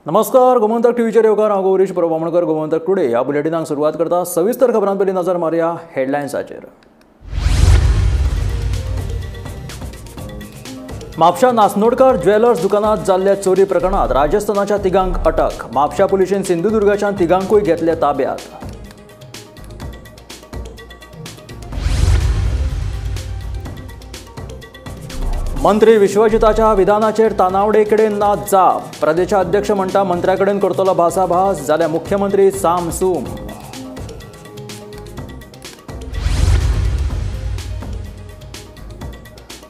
नमस्कार, गोमंतक टीव्हीचेर येवकार हांव गौरीश प्रभुमणकर. गोमंतक टुडे ह्या बुलेटिनाक सुरवात करता. सविस्तर खबरां पयलीं नजर मारया हेडलायन्साचेर. म्हापशा नासनोडकर ज्वेलर्स दुकानात जाल्ल्या चोरी प्रकरणात राजस्थानाच्या तिगांक अटक. म्हापशा पुलिशेन सिंधुदुर्गाच्या तिगांकूय घेतले ताब्यात. मंत्री विश्वजिताच्या विधानाचेर तानावडे कडेन ना जाप. प्रदेशाध्यक्ष म्हणटा मंत्र्या कडेन करतलो भासाभास, जाल्यार मुख्यमंत्री सामसूम.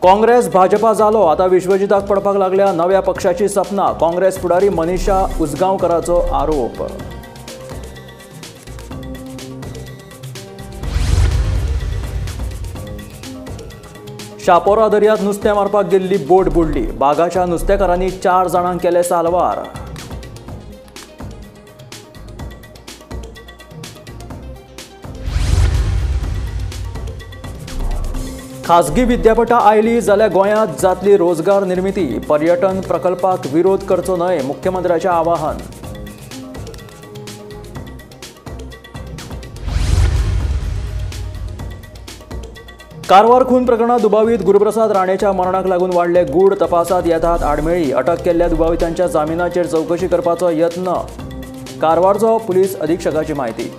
काँग्रेस भाजपा जालो, आता विश्वजिताक पडपाक लागल्या नव्या पक्षाची सपना. काँग्रेस फुडारी मनीषा उसगांवकराचो आरोप. शापोरा दर्यांत नुस्तें मारपाक गेल्ली बोट बुडली. बागाच्या नुस्तेकारांनी 4 जाणांक केले साल्वार. खासगी विद्यापीठां आयली जाल्यार गोंयांत जातली रोजगार निर्मिती. पर्यटन प्रकल्पाक विरोध करचो न्हय, मुख्यमंत्र्याचें आवाहन. कारवार खून प्रकरणात दुबावीत गुरुप्रसाद राणेच्या मरणाक लागून वाडले गूढ तपासात येतात आडमेळी. अटक केल्ल्या दुबावितांच्या जामिनाचेर चवकशी करपाचो यत्न. कारवारचो पुलीस अधीक्षकाची माहिती.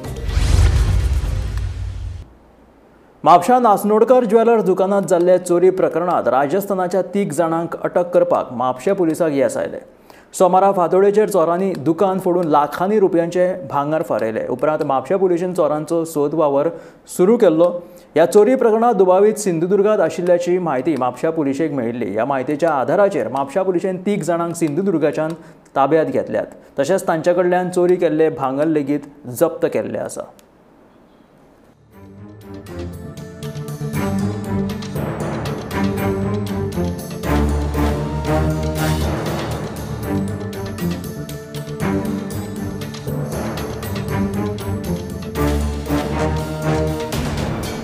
म्हापशा नासनोडकर ज्वेलर्स दुकानात जाल्ले चोरी प्रकरणात राजस्थानाच्या 3 जाणांक अटक करपाक म्हापशा पुलिसाक येस आयले. सोमारा फातोडेचेर चोरांनी दुकान फोडून लाखांनी रुपयांचे भांगर फारयले. उपरांत म्हापशा पुलिशेन चोरांचो सोद वावर सुरू केल्लो. ह्या चोरी प्रकरणात दुबावीत सिंधुदुर्गात आशिल्ल्याची म्हायती म्हापशा पुलिशेक मेळिल्ली. ह्या म्हायतीच्या आधाराचेर म्हापशा पुलिशेन 3 जाणांक सिंधुदुर्गाच्यान ताब्यात घेतल्यात. तशेंच तांचे कडल्यान चोरी केल्ले भांगर लेगीत जप्त केल्ले आसा.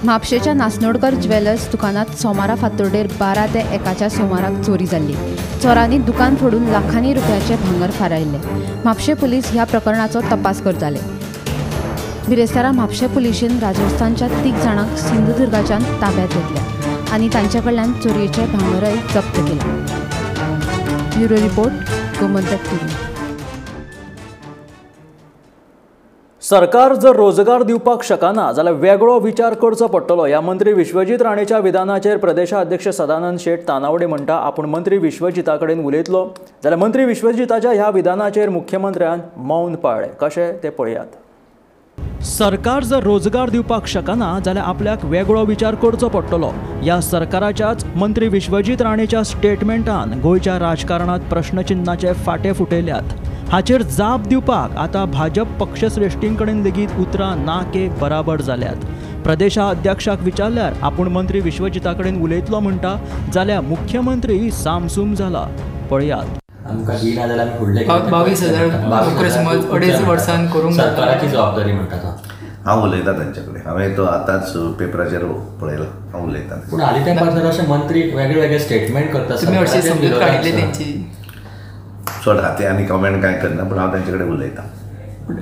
म्हापशेच्या नासनोडकर ज्वेलर्स दुकानात सोमारा फातोडेर 12 ते 1च्या सुमाराक चोरी जाल्ली. चोरांनी दुकान फोडून लाखांनी रुपयाचे भांगर फारायले. म्हापशे पुलीस ह्या प्रकरणाचो तपास करताले. बिरेस्तारा म्हापशे पुलिशेन राजस्थानच्या 3 जाणांक सिंधुदुर्गाच्यान ताब्यात घेतल्या आनी तांचे कडल्यान चोरयेचे भांगरय जप्त केले. Bureau report, Gomantak TV. सरकार जर रोजगार दिवपाक शकना जाल्यार वेगळो विचार करचो पडटलो. ह्या मंत्री विश्वजीत राणेच्या विधानाचेर प्रदेशाध्यक्ष सदानंद शेट तानावडे म्हणटा आपूण मंत्री विश्वजिता कडेन उलयतलो. जाल्यार मंत्री विश्वजिताच्या ह्या विधानाचेर मुख्यमंत्र्यान मौन पाळ्ळें. कशें तें पळयात. सरकार जर रोजगार दिवपाक शकना जाल्यार आपल्याक वेगळो विचार करचो पडटलो. ह्या सरकाराच्याच मंत्री विश्वजीत राणेच्या स्टेटमेंटान गोंयच्या राजकारणात प्रश्नचिन्हाचे फाटे फुटयल्यात. हाचेर जाप दिवपाक आता भाजप पक्षश्रेश्ठीं कडेन लेगीत उतरां ना के बराबर जाल्यात. प्रदेशा अध्यक्षाक विचारल्यार आपूण मंत्री विश्वजिता कडेन उलयतलो म्हणटा जाल्यार मुख्यमंत्री सामसूम जाला. पळयात. आमकां दिना जाल्यार आमी फुडले 22,000 नोकऱ्यो समज 2.5 वर्सान करूंक सरकाराची जबाबदारी म्हणटा तो. हांव उलयतां तांचे कडेन. हांवें तो आतांच पेपराचेर पळयलो. हांव उलयतां. पूण हालीं तेंपार जर अशे मंत्री वेगळे वेगळे स्टेटमेंट करता. तुमी अशी समजूत काडिल्ली तेंची. चड हाती आनी कमेंट कांय करना, पूण हांव तांचे कडेन उलयतां.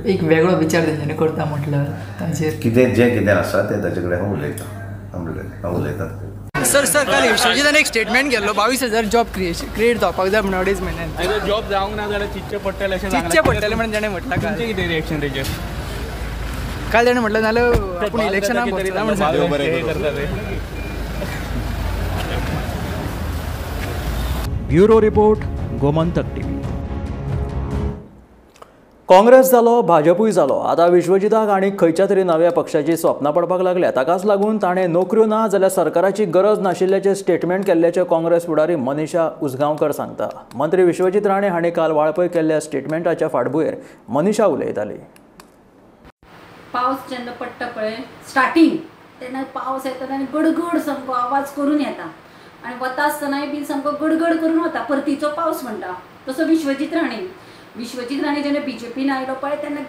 एक वेगळो विचार तेंच्यांनी करता म्हटल्यार तांचेर कितें आसा तें ताचे कडेन हांव उलयतां. हांव उलयतां. सर काल विश्वजितान एक स्टेटमेंट केल्लो 22,000 जॉब क्रिएट जावपाक जाय म्हणून 2.5 म्हयन्यान. जॉब जावंक ना जाल्यार चिंतचे पडटले अशें म्हणून ताणें म्हटलां. काल कितें रिएक्शन तेजेर? काल ताणें म्हटलं नाल्यार आपूण इलेक्शनाक बसला म्हणून सांगलें. Bureau report, Gomantak TV. Congress जालो, भाजपूय जालो, आता विश्वजिताक आनी खंयच्या तरी नव्या पक्षाची स्वप्नां पडपाक लागल्या. ताकाच लागून ताणें नोकऱ्यो ना जाल्यार सरकाराची गरज नाशिल्ल्याचे स्टेटमेंट केल्ल्याचे काँग्रेस फुडारी मनीषा उसगांवकर सांगता. मंत्री विश्वजीत राणे हाणें काल वाळपय केल्ल्या स्टेटमेंटाच्या फाटभुंयेर मनीषा उलयताली. पावस जेन्ना पडटा पळय स्टार्टींग तेन्ना पावस येता आनी गडगड सामको आवाज करून येता आनी वता आसतनाय बी सामको गडगड करून वता. परतीचो पावस म्हणटा तसो विश्वजीत राणे जेन्ना बीजेपीन आयलो पळय तेन्ना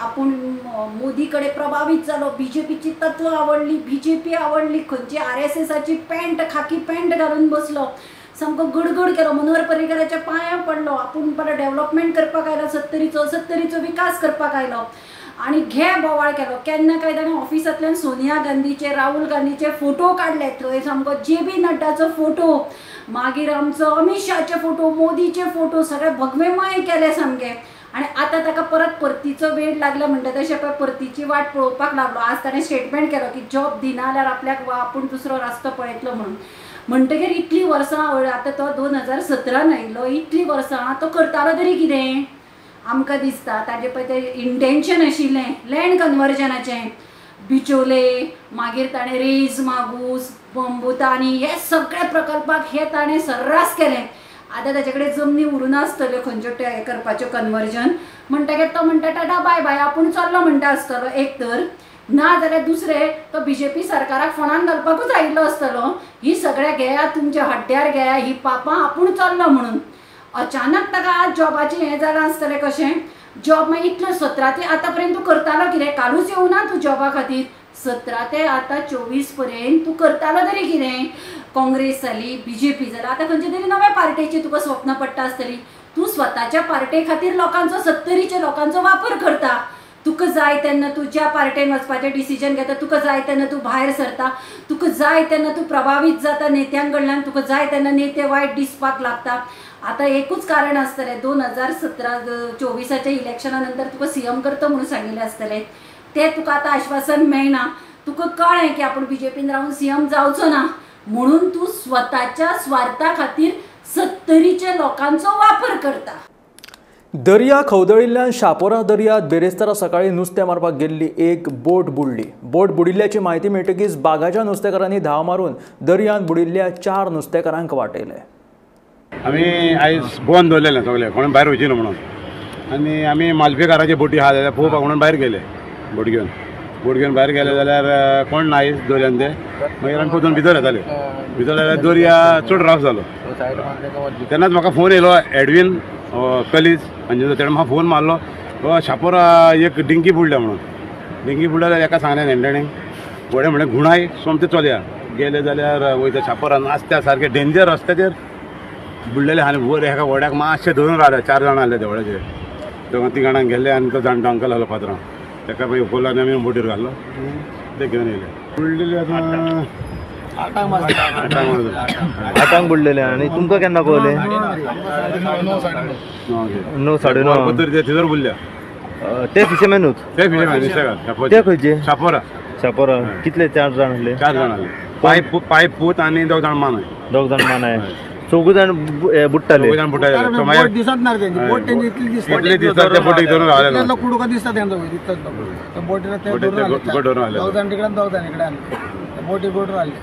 आपूण मोदी कडेन प्रभावीत जालो. बीजेपीची तत्व आवडली, बीजेपी आवडली. खंयची RSSची पॅन्ट खाकी पॅन्ट घालून बसलो. सामको गडगड केलो. मनोहर पर्रीकराच्या पांयां पडलो. आपूण बरो डेव्हलपमेंट करपाक आयलो, सत्तरीचो विकास करपाक आयलो आणि घे बोवाळ केलो. केन्ना काय ताणें ऑफिसांतल्यान सोनिया गांधीचे, राहुल गांधीचे फोटो काडले. थंय सामको JB नड्डाचो फोटो, मागीर आमचो अमित शहाचे फोटो, मोदीचे फोटो सगळे भगवेमय केले सामके. आणि आता ताका परतीचो वेळ लागला म्हणटा तशें पळय परतीची वाट पळोवपाक लागलो. आज ताणें स्टेटमेंट केलो की जॉब दिना जाल्यार आपल्याक आपूण दुसरो रस्तो पळयतलो म्हणून. म्हणटकीर इतलीं वर्सां आतां तो 2017 आयिल्लो, इतलीं वर्सां तो करतालो तरी कितें आमकां दिसता. ताजें पळय तें इंटेन्शन आशिल्लें लँड कन्वर्जनाचें. बिचोले, मागीर ताणें रेज मागूस, बंबुतानी हे सगळे प्रकल्पाक हे ताणें सर्रास केलें. आतां ताचे कडेन जमनी उरूना आसतल्यो खंयच्यो हे करपाच्यो कन्वर्जन. म्हणटकीर तो म्हणटा टाटा बाय बाय आपूण चल्लो म्हणटा आसतलो एक तर, ना जाल्यार दुसरें तो BJP सरकाराक फोंडान घालपाकूच आयिल्लो आसतलो. ही सगळ्या घेया तुमच्या हड्ड्यार घेया ही पापां आपूण चल्लो म्हणून. अचानक ताका आज जॉबाचें हें जालां आसतलें कशें. जॉब मागीर इतलो 17 ते आतां पर्यंत तूं करतालो कितें. कालूच येवना तूं जॉबा खातीर. 17 ते आतां 24 पर्यंत तूं करतालो तरी कितें. काँग्रेस जाली, BJP जाल्यार आतां खंयच्या तरी नव्या पार्टेची तुका स्वप्न पडटा आसतली. तूं स्वताच्या पार्टे खातीर लोकांचो 70च्या लोकांचो वापर करता. तुका जाय तेन्ना तूं ज्या पार्टेन वचपाचें डिसिजन घेता, तुका जाय तेन्ना तूं भायर सरता, तुका जाय तेन्ना तूं प्रभावीत जाता नेत्यां कडल्यान, तुका जाय तेन्ना नेते वायट दिसपाक लागता. आतां एकूच कारण आसतलें 2017-24च्या इलेक्शना नंतर तुका CM करता म्हणून सांगिल्लें आसतलें. तें तुका आतां आश्वासन मेळना. तुका कळ्ळें की आपूण BJPन रावन CM जावचो ना म्हणून तूं स्वताच्या स्वार्था खातीर 70च्या लोकांचो वापर करता. दर्या खवदळिल्ल्यान शापोरा दर्यांत बेरेस्तारा सकाळी नुस्तें मारपाक गेल्ली एक बोट बुडली. बोट बुडिल्ल्याची म्हायती मेळटकीच बागाच्या नुस्तेकारांनी धांव मारून दर्यांत बुडिल्ल्या 4 नुस्तेकारांक वाटयले. आमी आयज बंद दवरलेलें सगळें, कोण भायर वयची न्हू म्हणून. आनी आमी मालपेकाराचे बोटी आहा जाल्यार पळोवपाक म्हणून भायर गेले. बोट घेवन भायर गेले जाल्यार कोण ना आयज दर्यान ते. मागीर आमी परतून भितर येताले. भितर जाल्यार दर्या चड राफ जालो. तेन्नाच म्हाका फोन येयलो एडवीन कलीज म्हणजे तेणें म्हाका फोन मारलो शापोरा एक डिंकी बुडल्या म्हणून. डिंकी बुडल्या जाल्यार एका सांगलें नेणटेणें व्हडें म्हणलें घुणाय सोमतें चलया. गेले जाल्यार वयता शापोरान आसत्या सारकें डेंजर रस्त्याचेर बुडलेले आनी वयर एका व्हड्याक मातशें धरून रावले. 4 जाणां आसले त्या व्हड्याचेर. दोगां 3 जाणांक गेले आनी तो जाणटो अंकल आसलो पात्रांव. ताका मागीर उखललो आनी आमी बोटीर घातलो. ते घेवन येयले. बुडलेले आतां 8 बुडलेले. आनी तुमकां केन्ना कळलें? 9:30 थंयसर बुडल्या. ते फिशरमॅनूच? ते फिशरमॅन. ते खंयचे? शापोरा. कितले 4 जाण आसले? 4 जाण आसले. पायप पूत आनी 2 जाण मान. 2 जाण मान आहे. 4 जाण बुडटाले. 4 जाण बुडटाले. बोट दिसत ना त्यांची. बोट त्यांची इतली दिसतात त्या बोटीक धरून रावले. कुडका दिसता त्यांचा तिथं बोटीला ते धरून आले. 2 जाण तिकडे 2 जाण इकडे आले. बोटी बोट राहिले.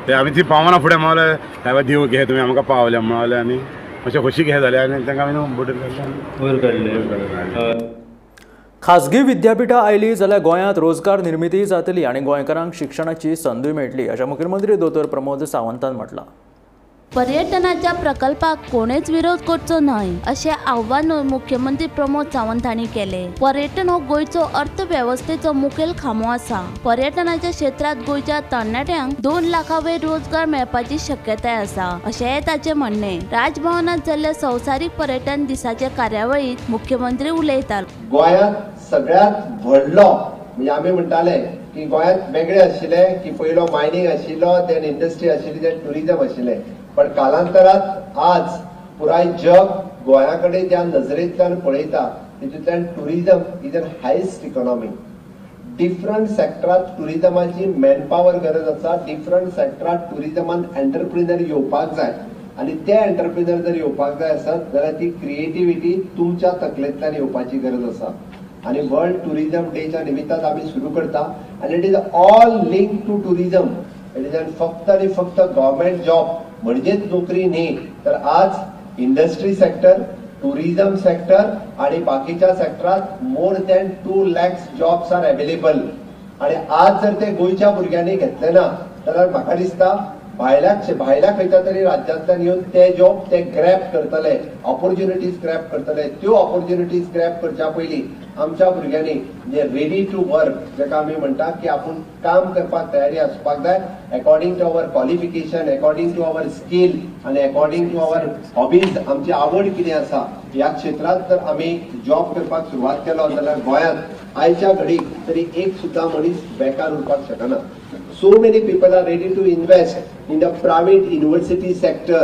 ते आमी ती पावना फुडें मावले. सायबा दिव घे तुमी आमकां पावले म्हणाले आनी अशें खोशी घे जाले आनी तांकां आमी बोटीर वयर काडले. खाजगी विद्यापीठां आयली जाल्यार गोंयांत रोजगार निर्मिती जातली आनी गोंयकारांक शिक्षणाची संद मेळटली अशें मुखेलमंत्री दोतोर प्रमोद सावंतान म्हटलां. पर्यटनाच्या प्रकल्पाक कोणेच विरोध करचो न्हय अशें आव्हान मुख्यमंत्री प्रमोद सावंत हांणी केले. पर्यटन हो गोंयचो अर्थवेवस्थेचो मुखेल खांबो आसा. पर्यटनाच्या क्षेत्रांत गोंयच्या तरणाट्यांक 2 लाखां वयर रोजगार मेळपाची शक्यताय आसा अशेंय ताचें म्हणणें. राजभवनांत जाल्ल्या संवसारीक पर्यटन दिसाचे कार्यावळींत मुख्यमंत्री उलयताले. गोंयांत सगळ्यांत व्हडलो म्हणजे आमी म्हणटाले की गोंयांत वेगळे आशिल्ले की पयलो मायनिंग आशिल्लो, देन इंडस्ट्री आशिल्ली, देन टुरिजम आशिल्लें. पण कालांतरात आज पुराय जग गोंया कडेन ज्या नजरेंतल्यान पळयता तितूंतल्यान tourism is an highest economy. Different सेक्टरांत टुरिजमाची मॅनपावर गरज आसा. डिफरंट सेक्टरांत टुरिजमान एंटरप्रिनर येवपाक जाय आनी ते एंटरप्रिनर जर येवपाक जाय आसत जाल्यार ती क्रिएटिविटी तुमच्या तकलेंतल्यान येवपाची गरज आसा. आणि वर्ल्ड टुरिजम डेच्या निमित्तान आमी सुरू करता आनी it is all link to tourism. It is फक्त आणि फक्त गव्हर्मेंट जॉब म्हणजेच नोकरी न्ही तर आज इंडस्ट्री सेक्टर, टुरिजम सेक्टर आणि बाकीच्या सेक्टरात more than 2 lakhs jobs are available. आणि आज जर ते गोंयच्या भुरग्यांनी घेतले ना जाल्यार म्हाका दिसता भायल्या खंयच्या तरी राज्यांतल्यान येवन ते जॉब ते ग्रॅब करतले, ऑपॉर्च्युनिटीज ग्रॅब करतले. त्यो ऑपॉर्च्युनिटीज ग्रॅब करच्या पयलीं आमच्या भुरग्यांनी जे रेडी टू वर्क जेका आमी म्हणटा की आपूण काम करपाक तयारी आसपाक जाय according to our qualification, according to our skill आनी अकॉर्डिंग टू अवर हॉबीज. आमची आवड कितें आसा ह्या क्षेत्रांत जर आमी जॉब करपाक सुरवात केलो जाल्यार गोंयांत आयच्या घडीक तरी एक सुद्दां मनीस बेकार उरपाक शकना. So many people are ready to invest in the private university sector.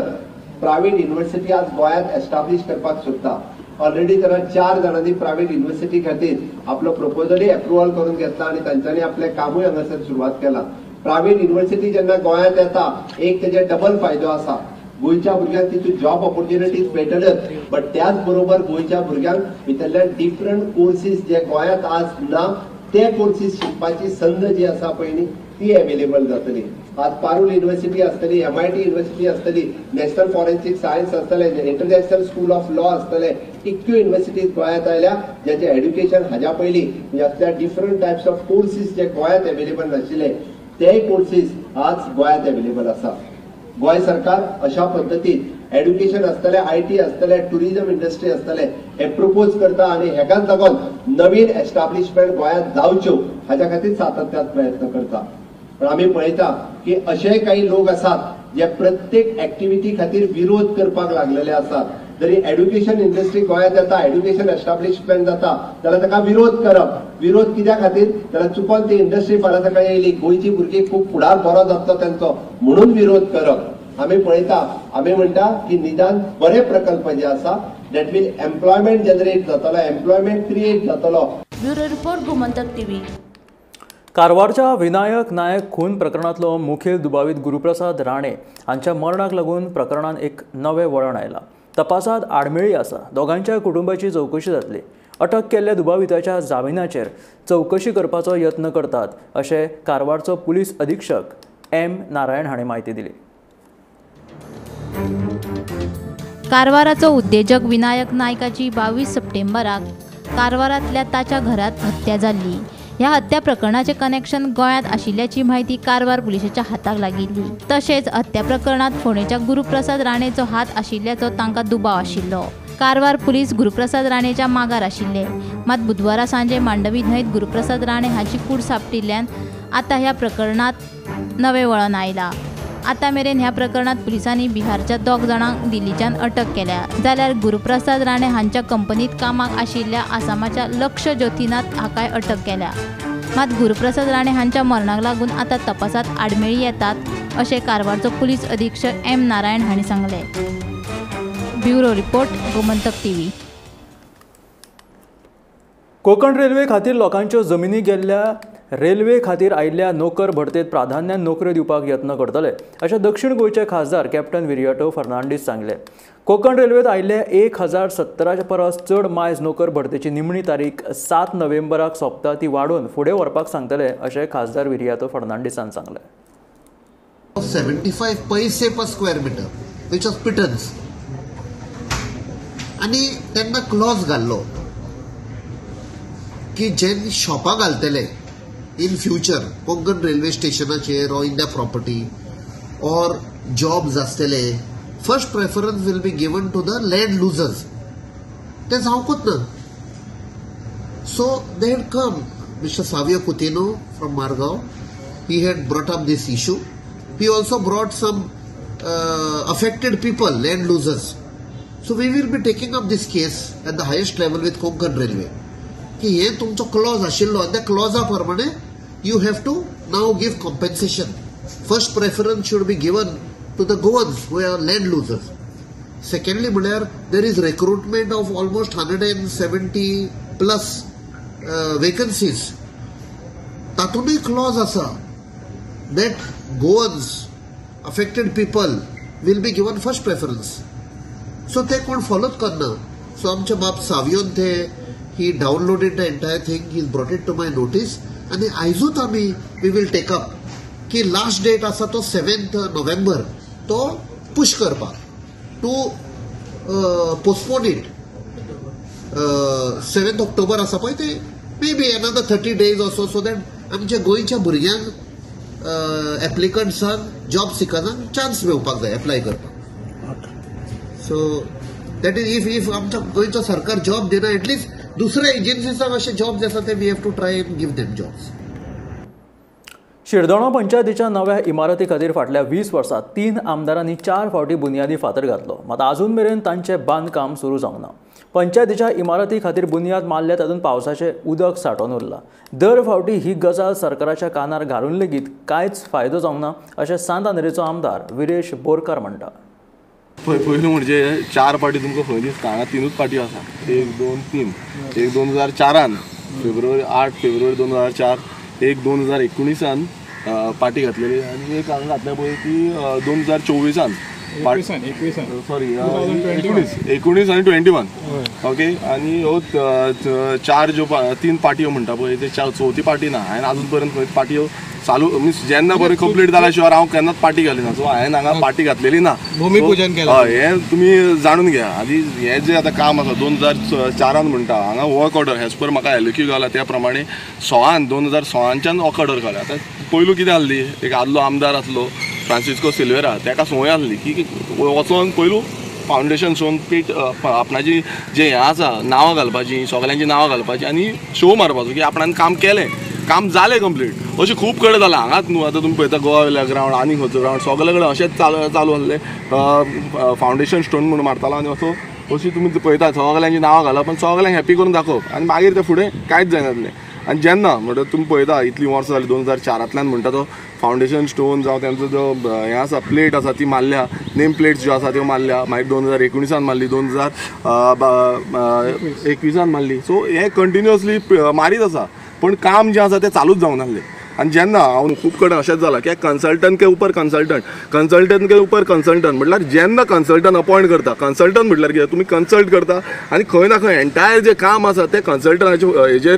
Private university आज गोंयांत एस्टाब्लिश करपाक सोदता. ऑलरेडी तर 4 जाणांनी प्रायव्हेट युनिव्हर्सिटी खातीर आपलो प्रपोजलय अप्रुव्हल करून घेतला आनी तांच्यांनी आपलें कामूय हांगासर सुरवात केला. प्रायव्हेट युनिव्हर्सिटी जेन्ना गोंयांत येता एक तेजे डबल फायदो आसा. गोंयच्या भुरग्यांक तितून जॉब ऑपॉर्च्युनिटीज मेळटल्योच, बट त्याच बरोबर गोंयच्या भुरग्यांक भितरल्यान डिफरंट कोर्सीस जे गोंयांत आज ना ते कोर्सीस शिकपाची संद जी आसा पळय न्ही ती अवेलेबल जातली. आज पारुल युनिव्हर्सिटी आसतली, MIT युनिव्हर्सिटी आसतली, नॅशनल फॉरेन्सिक सायन्स आसतले, इंटरनॅशनल स्कूल ऑफ लॉ आसतले, इतक्यो युनिव्हर्सिटीज गोंयांत आयल्या ज्याचे एड्युकेशन हाज्या पयलीं म्हणजे असल्या डिफरंट टायप्स ऑफ कोर्सीस जे गोंयांत अवेलेबल नाशिल्ले ते कोर्सीस आज गोंयांत अवेलेबल आसा. गोंय सरकार अशा पद्दतीन एड्युकेशन आसतले, IT आसतले, टुरिझम इंडस्ट्री आसतले हे प्रपोज करता आनी हेकाच लागून नवीन एस्टाब्लिशमेंट गोंयांत जावच्यो हाच्या खातीर सातत्यान प्रयत्न करता. पण आमी पळयता की अशे काही लोक आसात जे प्रत्येक एक्टिविटी खातीर विरोध करपाक लागलेले आसात. जरी एड्युकेशन इंडस्ट्री गोंयांत येता, एड्युकेशन एस्टाब्लिशमेंट जाता जाल्यार ताका विरोध करप. विरोध कित्या खातीर जाल्यार चुकोन ती इंडस्ट्री फाल्यां ताका येयली, गोंयची भुरगीं खूब फुडार बरो जातलो तेंचो म्हणून विरोध करप. आमी पळयता, आमी म्हणटा की निदान बरे प्रकल्प जे आसा दॅट वील एम्प्लॉयमेंट जनरेट जातलो, एम्प्लॉयमेंट क्रिएट जातलो. Bureau report Gomantak TV. कारवारच्या विनायक नायक खून प्रकरणातलो मुखेल दुबावीत गुरुप्रसाद राणे हांच्या मरणाक लागून प्रकरणान एक नवें वळण आयला. तपासात आडमेळी आसा. दोगांच्या कुटुंबाची चवकशी जातली. अटक केल्ल्या दुबाविताच्या जामिनाचेर चवकशी करपाचो यत्न करतात अशें कारवारचो पुलीस अधीक्षक M. नारायण हाणें म्हायती दिली. कारवाराचो उद्देजक विनायक नायकाची 22 सप्टेंबराक कारवारांतल्या ताच्या घरात हत्या जाल्ली. ह्या हत्या प्रकरणाचे कनेक्शन गोंयांत आशिल्ल्याची म्हायती कारवार पुलिसाच्या हाताक लागिल्ली. तशेंच हत्या प्रकरणात फोंडेच्या गुरुप्रसाद राणेचो हात आशिल्ल्याचो तांकां दुबाव आशिल्लो. कारवार पुलीस गुरुप्रसाद राणेच्या मागार आशिल्ले. मात बुधवारा सांजे मांडवी न्हंयत गुरुप्रसाद राणे हाची कूड सापटिल्ल्यान आतां ह्या प्रकरणात नवें वळण आयला. आतां मेरेन ह्या प्रकरणात पुलिसांनी बिहारच्या 2 जाणांक दिल्लीच्यान अटक केल्या. जाल्यार गुरुप्रसाद राणे हांच्या कंपनीत कामाक आशिल्ल्या आसामाच्या लक्ष ज्योतीनाथ हाकाय अटक केल्या. मात गुरुप्रसाद राणे हांच्या मरणाक लागून आतां तपासात आडमेळी येतात अशें कारवारचो पुलीस अधीक्षक M. नारायण हांणी सांगले. Bureau report Gomantak TV. Konkan railway खातीर लोकांच्यो जमिनी गेल्ल्या रेल्वे खातीर आयिल्ल्या नोकर भरतेत प्राधान्यान नोकऱ्यो दिवपाक यत्न करतले अशें दक्षिण गोंयचे खासदार कॅप्टन विरियाटो फर्नांडीस सांगले. कोकण रेल्वेत आयिल्ल्या 1017 परस चड मायज नोकर भरतेची निमणी तारीख 7 नोव्हेंबराक सोंपता ती वाडोवन फुडें व्हरपाक सांगतले अशें खासदार विरियाटो फर्नांडीसान सांगले. 75 पैसे per square metre which was pittance आनी तेन्ना क्लॉज घाल्लो की जे शॉपां घालतले इन फ्युचर कोंकण रेल्वे स्टेशनाचेर or in the property or jobs आसतले first preference will be given to the land losers. ते जावंकूच ना. So they had come mister Savio Coutinho from Margao. He had brought up this issue. He also brought some affected people, land losers. So we will be taking up this case at the highest level with Konkan railway की हे तुमचो clause आशिल्लो त्या क्लॉजा प्रमाणे you have to now give compensation. First preference should be given to the Goans who are land losers. Secondly म्हळ्यार there is recruitment of almost 170+ vacancies. तातूंतय clause आसा that Goans affected people will be given first preference. So ते कोण फॉलोच करना. So आमचे बाब सावियोन ते he downloaded the entire thing, he's brought it to my notice आणि आयजूच आमी we will take up की लास्ट डेट आसा तो 7th नोव्हेंबर तो पुश करपाक to postpone it. 7th October आसा पळय ते may be another 30 days also so that आमच्या गोंयच्या भुरग्यांक एप्लिकंट्सांक जॉब सिकरांक चान्स मेळपाक जाय एप्लाय करपाक. सो दॅट इज इफ आमच्या गोंयचो सरकार जॉब दिना एटलिस्ट दुसऱ्या एजन्सीसांक अशे जॉब जे आसा ते we have to try and give them jobs. शिरदोणा पंचायतीच्या नव्या इमारती खातीर फाटल्या 20 वर्सांत 3 आमदारांनी 4 फावटी बुनयादी फातर घातलो, मात अजून मेरेन तांचें बांदकाम सुरू जावंक ना. पंचायतीच्या इमारती खातीर बुनयाद मारले तातूंत पावसाचें उदक सांठोवन उरलां. दर फावटी ही गजाल सरकाराच्या कानार घालून लेगीत कांयच फायदो जावंक ना अशें सांत अंद्रेचो आमदार विरेश बोरकार म्हणटा. पयलीं म्हणजे 4 पार्टी तुमकां खंय दिसता, हांगा 3च पार्टी आसा. 1, 2, 3. एक 2004 फेब्रुवारी 8 फेब्रुवारी 2004, एक 2019 पार्टी घातलेली आनी एक हांगा घातल्या पळय ती 2024 सॉरी 19 आनी 21. ओके. आनी ह्यो 4 ज्यो 3 पार्ट्यो म्हणटा पळय ते चवथी पार्टी ना. हांवें आजून पर्यंत खंय पार्टी चालू मीन्स जेन्ना बरें कंप्लीट जाला शिवाय हांव केन्नाच पार्टी घाली ना. सो हांवें हांगा पार्टी घातलेली ना. भूमिपूजन केलें. हय, हें तुमी जाणून घ्या. आदी हें जें आतां काम आसा 2004 म्हणटा हांगा वर्क ऑर्डर एज पर म्हाका एलक्यू घाला त्या प्रमाणे 2016च्यान वर्क ऑर्डर घाल्या. आतां पयलू कितें आसली, एक आदलो आमदार आसलो फ्रांसिस्को सिल्वेरा, ताका संवय आसली की वचोन पयलू फावंडेशन शोवन पीठ आपणाची जे हें आसा नांवां घालपाची, सगल्यांची नांवां घालपाची आनी शो मारपाचो की आपणान काम केलें, काम जालें कंप्लीट. अशें खूब कडेन जालां. हांगाच न्हू आतां तुमी पळयता गोवा ग्रावंड आनी खंयचो ग्रावंड सगळे कडेन अशेंच चालू आसलें. फावंडेशन स्टोन म्हणून मारतालो आनी असो अशी तुमी पळयता सगल्यांची नांवां घालप आनी सगल्यांक हॅप्पी करून दाखोवप आनी मागीर ते फुडें कांयच जायनासलें. आनी जेन्ना म्हणटा तुमी पळयता इतलीं वर्सां जालीं 2004 म्हणटा तो फावंडेशन स्टोन जावं तेंचो जो हें आसा प्लेट आसा ती मारल्या, नेम प्लेट्स ज्यो आसा त्यो मारल्या, मागीर 2019 मारली, 2021 मारली. सो हें कंटिन्युअसली मारीत आसा पण काम जें आसा तें चालूच जावंक नासलें. आनी जेन्ना हांव खूब कडेन अशेंच जाला की कन्सल्टंट के ऊपर कन्सल्टंट म्हटल्यार जेन्ना कन्सल्टंट अपॉयंट करता, कन्सल्टंट म्हटल्यार कितें तुमी कन्सल्ट करता आनी खंय ना खंय एंटायर जें काम आसा तें कन्सल्टंटाचे हेजेर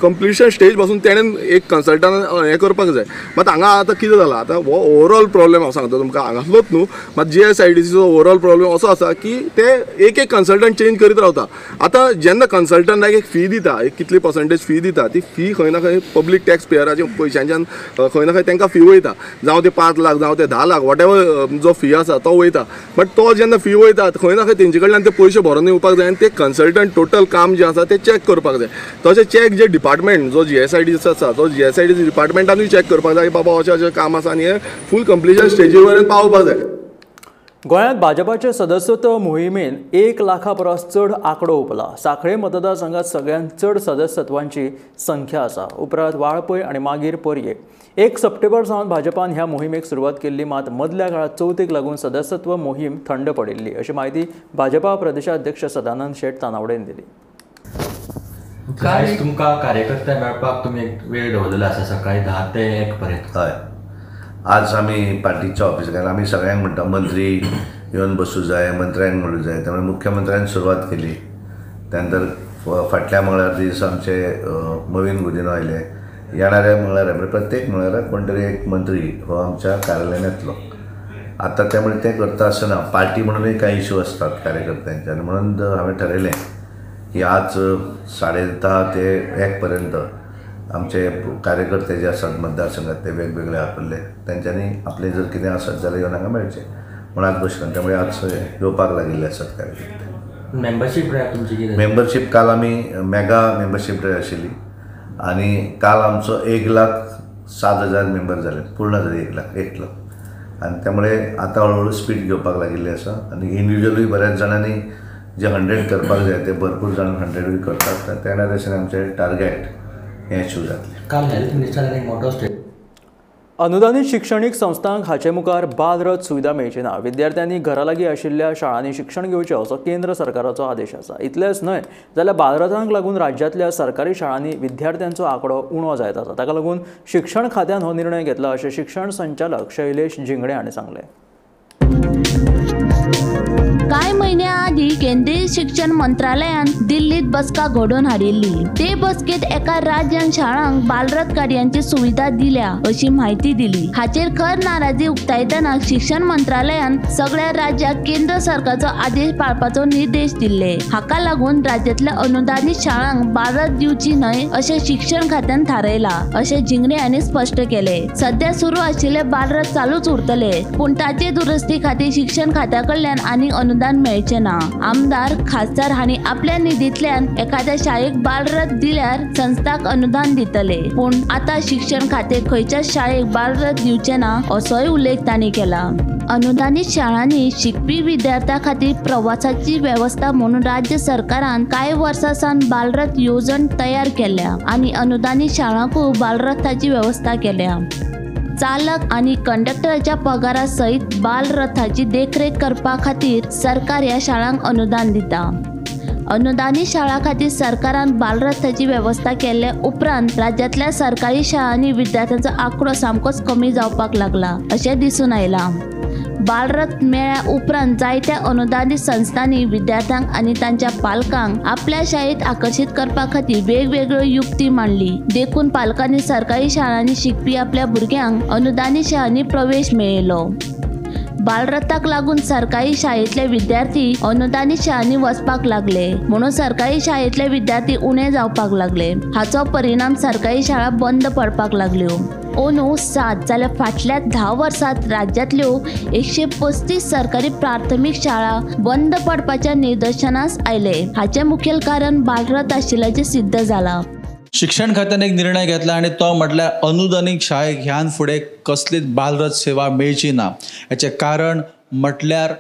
कंप्लिशन स्टेज पासून तेणेन एक कन्सल्टंट हें करपाक जाय. मात हांगा आतां कितें जाला, आतां हो ओवरऑल प्रॉब्लेम हांव सांगता तुमकां हांगासलोच न्हू, मात GSIDCचो ओवरऑल प्रॉब्लेम असो आसा की ते एक कन्सल्टंट चेंज करीत रावता. आतां जेन्ना कन्सल्टंटाक एक फी दिता, एक कितली पर्संटेज फी दिता, ती फी खंय ना खंय पब्लीक टॅक्स पेयराचे पयशांच्यान खंय ना खंय तांकां फी वयता, जावं ते 5 लाख जावं ते 10 लाख वॉट एवर जो फी आसा तो वयता. बट तो जेन्ना फी वयता खंय ना खंय तेंचे कडल्यान ते पयशे भरून येवपाक जाय आनी ते कन्सल्टंट टोटल काम जें आसा तें चॅक करपाक जाय. तशें चॅक जे डिपार्टमेंट जो GSIDC आसा तो GSIDC डिपार्टमेंटानूय चॅक करपाक जाय की बाबा अशें काम आसा आनी हें फूल कंप्लिशन स्टेजीर वरेन पावोवपाक जाय. गोंयांत भाजपाचे सदस्यत्व मोहिमेन 1 लाखा परस चड आंकडो उपला. सांखळे मतदारसंघात सगळ्यांत चड सदस्यत्वांची संख्या आसा. उपरांत वाळपय आनी मागीर पर्ये. 1 सप्टेंबर सावन भाजपान ह्या मोहिमेक सुरवात केल्ली, मात मदल्या काळात चवथीक लागून सदस्यत्व मोहीम थंड पडिल्ली अशी माहिती भाजपा प्रदेशाध्यक्ष सदानंद शेट तानावडेन दिली. काय तुमकां कार्यकर्ते मेळपाक तुमी वेळ दवरलेलो आसा सकाळी 10 ते 1 पर्यंत. हय, आज आमी पार्टीच्या ऑफिसांत आमी सगळ्यांक म्हणटा मंत्री येवन बसूं जाय, मंत्र्यांक म्हणूं जाय. त्यामुळे मुख्यमंत्र्यान सुरवात केली. त्यानंतर फाटल्या मंगळार दीस आमचे मवीन गुदिनो आयले. येणाऱ्या मंगळारा म्हणजे प्रत्येक मंगळाराक कोण तरी एक मंत्री हो आमच्या कार्यालयान येतलो. आतां त्यामुळे ते करता आसतना पार्टी म्हणूनय कांय इश्यू असतात कार्यकर्त्यांचे आनी म्हणून हांवें ठरयलें की आज 10:30 ते 1 पर्यंत आमचे कार्यकर्ते जे आसात मतदारसंघात ते वेगवेगळे आपले तेंच्यांनी आपले जर कितें आसत जाल्यार येवन हांगा मेळचें म्हणून आज बसलो. त्यामुळे आज येवपाक लागिल्ले आसात कार्यकर्ते. मेंबरशीप ड्रायव्ह तुमची कितें? मेंबरशीप काल आमी मेगा मेंबरशीप ड्रायव्ह आशिल्ली आनी काल आमचो 1,07,000 मेंबर जाले, पूर्ण जाले 1 लाख. आनी त्यामुळे आतां हळूहळू स्पीड घेवपाक लागिल्ली आसा आनी इंडिविज्युअलूय बऱ्याच जाणांनी जे 100 करपाक जाय ते भरपूर जाण 100 करतात. त्या दिशेन आमचें टार्गेट हें अचीव जातलें. काल हेल्थ मिनिस्टरान एक मोठो स्टेट अनुदानीत शिक्षणीक संस्थांक हाचे मुखार बालरथ सुविधा मेळची ना. विद्यार्थ्यांनी घरा लागीं आशिल्ल्या शाळांनी शिक्षण घेवचें असो केंद्र सरकाराचो आदेश आसा. इतलेंच न्हय जाल्यार बालरथांक लागून राज्यांतल्या सरकारी शाळांनी विद्यार्थ्यांचो आंकडो उणो जायत आसा. ताका लागून शिक्षण खात्यान हो निर्णय घेतला अशें शिक्षण संचालक शैलेश जिंगडे हांणी सांगलें. कांय महिन्या आधी केंद्रीय शिक्षण मंत्रालयान दिल्लीत बसका घडोवन हाडिल्ली। ते बसकेत एका राज्यान शाळांक बालरथ गाडयांची सुविधा दिल्या अशी माहिती दिली। हाचेर खर नाराजी उक्तायतना शिक्षण मंत्रालयान सगळ्या राज्याक केंद्र सरकारचो आदेश पाळपाचो निर्देश दिले। हाका लागून राज्यातल्या अनुदानित शाळांक बालरथ दिवची न्हय अशें शिक्षण खात्यान थारयला अशें जिंगरे हांणी स्पश्ट केले। सध्या सुरू आशिल्ले बालरथ चालूच उरतले, पूण ताचे दुरुस्ती खातीर शिक्षण खात्या कडल्यान आनीक अनुदान मेळचे ना। आमदार खासदार हांणी आपल्या निधींतल्यान एखाद्या शाळेक बालरथ दिल्यार संस्थाक अनुदान दितले, पूण आता शिक्षण खाते खंयच्याच शाळेक बालरथ दिवचे ना असोय उल्लेख तांणी केला। अनुदानित शाळांनी शिकपी विद्यार्थ्यां खातीर प्रवासाची वेवस्था म्हणून राज्य सरकारान कांय वर्सां सावन बालरथ येवजण तयार केल्या आनी अनुदानित शाळांकूय बालरथाची वेवस्था केल्या। चालक आणि कंडक्टराच्या पगारा सयत बालरथाची देखरेख करपा खातीर सरकार ह्या शाळांक अनुदान दिता। अनुदानित शाळा खातीर सरकारान बालरथाची वेवस्था केल्ले उपरांत राज्यांतल्या सरकारी शाळांनी विद्यार्थ्यांचो आंकडो सामकोच कमी जावपाक लागला अशें दिसून आयला। बालरथ मेळ्या उपरांत जायत्या अनुदानित संस्थांनी विद्यार्थ्यांक आनी तांच्या पालकांक आपल्या शाळेंत आकर्षित करपा खातीर वेगवेगळ्यो युक्ती मांडली। देखून पालकांनी सरकारी शाळांनी शिकपी आपल्या भुरग्यांक अनुदानित शाळांनी प्रवेश मेळयलो। बालरथाक लागून सरकारी शाळेंतले विद्यार्थी अनुदानित शाळांनी वचपाक लागले, म्हणून सरकारी शाळेंतले विद्यार्थी उणे जावपाक लागले। हाचो परिणाम सरकारी शाळा बंद पडपाक लागल्यो। अंदू 7 जाल्यार फाटल्या 10 वर्सांत राज्यांतल्यो 135 सरकारी प्राथमीक शाळा बंद पडपाच्या निदर्शनास आयले। हाचे मुखेल कारण बालरथ आशिल्ल्याचें सिद्ध जाला। शिक्षण खात्यान एक निर्णय घेतला आणि तो म्हटल्यार अनुदानित शाळेक ह्यान फुडें कसलीच बालरथ सेवा मेळची ना। हेचें कारण म्हटल्यार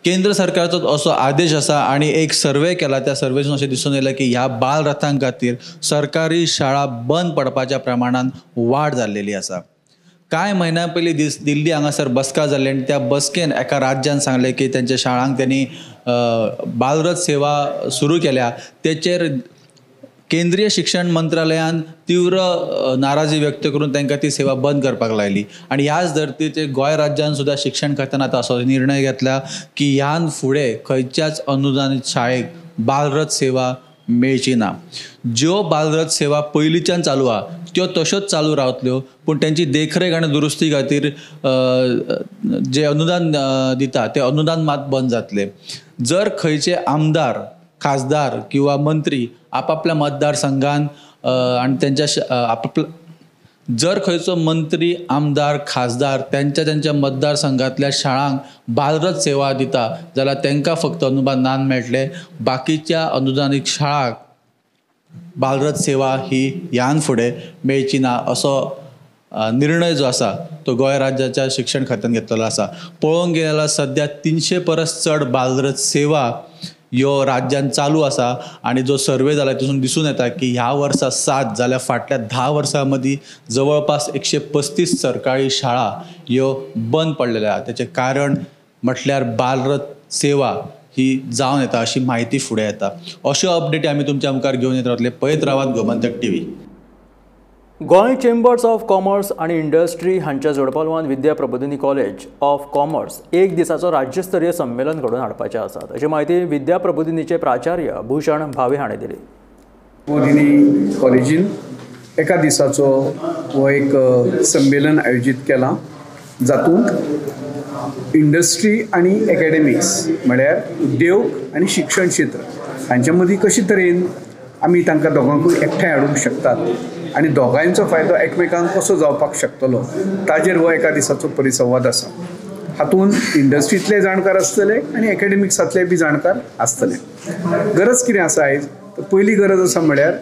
केंद्र सरकारचो असो आदेश आसा आणि एक सर्वे केला, त्या सर्वेसून अशें दिसून येयलें की ह्या बालरथां खातीर सरकारी शाळा बंद पडपाच्या प्रमाणान वाड जाल्लेली आसा। कांय म्हयन्यां पयलीं दिल्ली हांगासर बसका जाल्ली आनी त्या बसकेन एका राज्यान सांगलें की तेंच्या शाळांक त्यांनी बालरथ सेवा सुरू केल्या। तेचेर केंद्रीय शिक्षण मंत्रालयान तीव्र नाराजी व्यक्त करून तांकां ती सेवा बंद करपाक लायली आणि ह्याच धर्तीचेर गोंय राज्यान सुद्धा शिक्षण खात्यान आतां असो निर्णय घेतला की ह्यान फुडें खंयच्याच अनुदानित शाळेक बालरथ सेवा मेळची ना। ज्यो बालरथ सेवा पयलींच्यान चालू आहा त्यो तश्योच चालू रावतल्यो, पूण त्यांची देखरेख आनी दुरुस्ती खातीर जे अनुदान दिता ते अनुदान मात बंद जातले। जर खंयचे आमदार खासदार किंवा मंत्री आपापल्या मतदारसंघान आणि त्यांच्या जर खंयचो मंत्री आमदार खासदार त्यांच्या मतदारसंघातल्या शाळांक बालरथ सेवा दिता जाल्यार तांकां फक्त अनुदान मेळटलें। बाकीच्या अनुदानित शाळांक बालरथ सेवा ही ह्यान फुडें मेळची ना असो निर्णय जो आसा तो गोंय राज्याच्या शिक्षण खात्यान घेतलेलो आसा। पळोवंक गेल्यार सध्या 300 परस चड बालरथ सेवा ह्यो राज्यान चालू आसा आणि जो सर्वे जाला तितून दिसून येता की ह्या वर्सा 7 जाल्यार फाटल्या 10 वर्सां मदीं जवळपास 135 सरकारी शाळा ह्यो बंद पडलेल्या आहा। तेचें कारण म्हटल्यार बालरथ सेवा ही जावन येता अशी माहिती फुडें येता। अश्यो अपडेटी आमी तुमच्या मुखार घेवन येत रावतले। पळयत रावात Gomantak TV. Goa chambers of commerce आणि इंडस्ट्री हांच्या जोडपालवान विद्या प्रबोधिनी कॉलेज ऑफ कॉमर्स एक दिसाचो राज्यस्तरीय संमेलन घडोवन हाडपाचे आसात अशी माहिती विद्या प्रबोधिनीचे प्राचार्य भूषण भावे हाणें दिली। प्रबोधिनी कॉलेजीन एका दिसाचो हो एक संमेलन आयोजीत केला, जातूंत इंडस्ट्री आणि एकेडेमिक्स म्हळ्यार उद्योग आणि शिक्षण क्षेत्र हांच्या मदीं कशे तरेन आमी तांकां दोगांकूय एकठांय हाडूंक शकतात आणि दोगांयचो फायदो एकमेकांक कसो जावपाक शकतलो ताजेर हो एका दिसाचो परिसंवाद आसा। हातूंत इंडस्ट्रींतले जाणकार आसतले आनी एकेडेमिक्सांतले बी जाणकार आसतले। गरज कितें आसा आयज तर पयली गरज आसा म्हळ्यार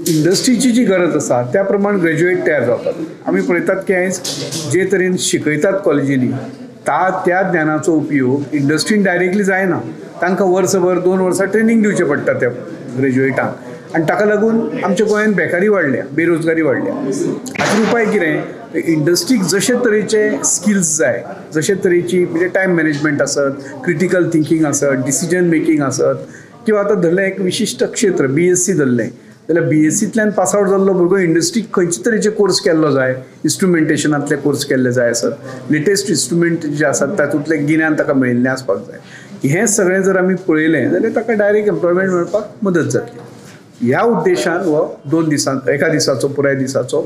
इंडस्ट्रीची जी गरज आसा त्या प्रमाण ग्रॅज्युएट तयार जावपाक। आमी पळयतात की आयज जे तरेन शिकयतात कॉलेजींनी त्या ज्ञानाचो उपयोग इंडस्ट्रीन डायरेक्टली जायना, तांकां वर्सभर 2 वर्सां ट्रेनिंग दिवचें पडटा त्या ग्रॅज्युएटांक आणि ताका लागून आमच्या गोंयांत बेकारी वाडल्या, बेरोजगारी वाडल्या। हाचो उपाय कितें? इंडस्ट्रीक जशे तरेचे स्किल्स जाय, जशे तरेची म्हणजे टायम मॅनेजमेंट आसत, क्रिटिकल थिंकींग आसत, डिसिजन मेकींग आसत, किंवा आतां धरलें एक विशिश्ट क्षेत्र BSc धरलें जाल्यार BScतल्यान पास आवट जाल्लो भुरगो इंडस्ट्रीक खंयचे तरेचे कोर्स केल्लो जाय, इन्स्ट्रुमेंटेशनांतले कोर्स केल्ले जाय आसत, लेटेस्ट इन्स्ट्रुमेंट जे आसात तातूंतलें गिन्यान ताका मेळिल्लें आसपाक जाय, हें सगळें जर आमी पळयलें जाल्यार ताका डायरेक्ट एम्प्लॉयमेंट मेळपाक मदत जातली. ह्या उद्देशान हो 2 दिसांचो एका दिसाचो पुराय दिसाचो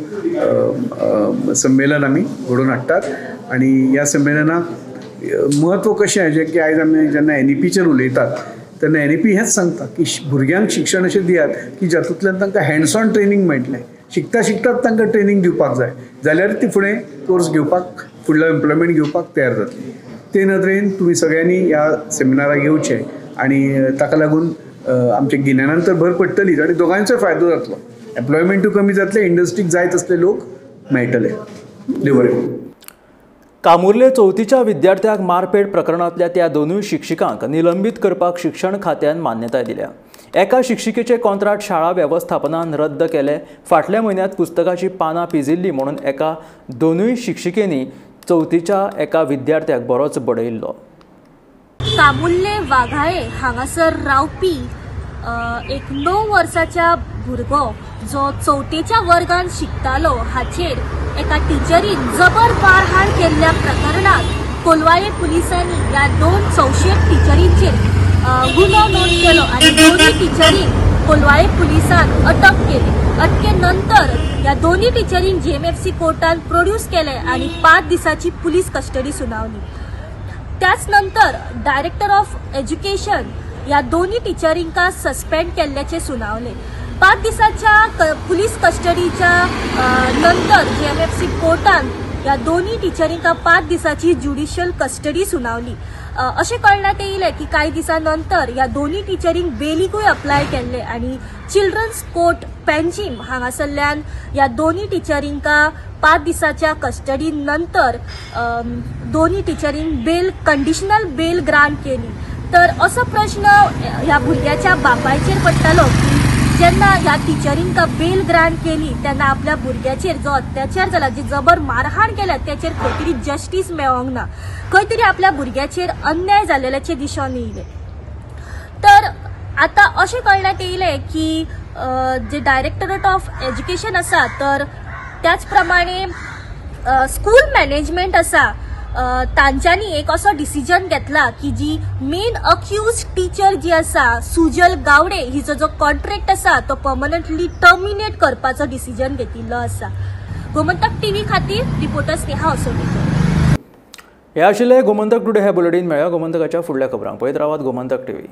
संमेलन आमी घडोवन हाडटात. आनी ह्या संमेलनाक म्हत्व कशें आसा की आयज आमी जेन्ना NEPचेर उलयतात तेन्ना NEP हेंच सांगता की भुरग्यांक शिक्षण अशें दियात की जातूंतल्यान तांकां हँड्स ऑन ट्रेनींग मेळटलें. शिकता शिकताच तांकां ट्रेनींग दिवपाक जाय जाल्यार ती फुडें कोर्स घेवपाक फुडलो एम्प्लॉयमेंट घेवपाक तयार जातली. ते नदरेन तुमी सगळ्यांनी ह्या सेमिनाराक येवचें आनी ताका लागून आमच्या गिन्यानान तर भर पडटलीच आनी दोगांयचोय फायदो जातलो. एम्प्लॉयमेंटूय कमी जातले, इंडस्ट्रीक जाय तसले लोक मेळटले. देव बरें. कामुर्ले 4थीच्या विद्यार्थ्याक मारपेट प्रकरणांतल्या त्या 2 शिक्षिकांक निलंबीत करपाक शिक्षण खात्यान मान्यताय दिल्या. एका शिक्षिकेचे कॉन्ट्रॅक्ट शाळा वेवस्थापनान रद्द केले. फाटल्या म्हयन्यांत पुस्तकाची पानां पिजिल्ली म्हणून एका 2 शिक्षिकेनी 4थीच्या एका विद्यार्थ्याक बरोच बडयल्लो. कामुर्ले वाघाळे हांगासर रावपी एक 9 वर्साच्या भुरगो जो 4थीच्या वर्गात शिकतालो हाचेर एका टिचरीन जबर मारहाण केल्ल्या प्रकरणात कोलवाळे पुलिसांनी ह्या 2 संशयित टिचरींचेर गुन्हो नोंद केलो आनी दोन्ही टिचरींक कोलवाळे पुलिसांन अटक केली. अटकेनंतर ह्या दोन्ही टिचरींक JMFC कोर्टान प्रोड्यूस केले आनी 5 दिसाची पुलीस कस्टडी सुनावली. त्याच नंतर डायरेक्टर ऑफ एज्युकेशन ह्या दोन्ही टिचरींका सस्पेंड केल्ल्याचे सुनावले. 5 दिसाच्या पुलीस कस्टडीच्या नंतर JMFC कोर्टान ह्या दोन्ही टिचरींका 5 दिसाची ज्युडिशियल कस्टडी सुनावली. अशें कळण्यात येयलें की कांय दिसांनंतर ह्या दोन्ही टिचरींक बेलीकूय अप्लाय केल्ले आनी चिल्ड्रन्स कोर्ट पेंजीम हांगासरल्यान ह्या दोन्ही टिचरींका 5 दिसाच्या कस्टडी नंतर दोन्ही टिचरींक कंडिशनल बेल ग्रांट केली. तर असो प्रश्न ह्या भुरग्याच्या बापायचेर पडटालो की जेन्ना ह्या टिचरींका बेल ग्रांट केली तेन्ना आपल्या भुरग्याचेर जो अत्याचार जाला, जी जबर मारहाण केल्या त्याचेर खंय तरी जस्टीस मेळोंक ना, खंय तरी आपल्या भुरग्याचेर अन्याय जाल्ल्याचे दिसून येयले. तर आता अशें कळण्यात येयलें की जे डायरेक्टरेट ऑफ एज्युकेशन आसा तर त्याच प्रमाणे स्कूल मॅनेजमेंट आसा तांच्यांनी एक असो डिसिजन घेतला की जी मेन अक्यूज टीचर जी आसा सुजल गावडे हिचो जो कॉन्ट्रॅक्ट आसा तो परमनंटली टर्मिनेट करपाचो डिसिजन घेतिल्लो आसा. गोमंतक TV खातीर रिपोर्टर स्नेहा असोटीकर. हे आशिल्ले गोमंतक टुडे हे बुलेटिन. मेळ्या गोमंतकाच्या फुडल्या खबरांक. पळयत रावात गोमंतक TV.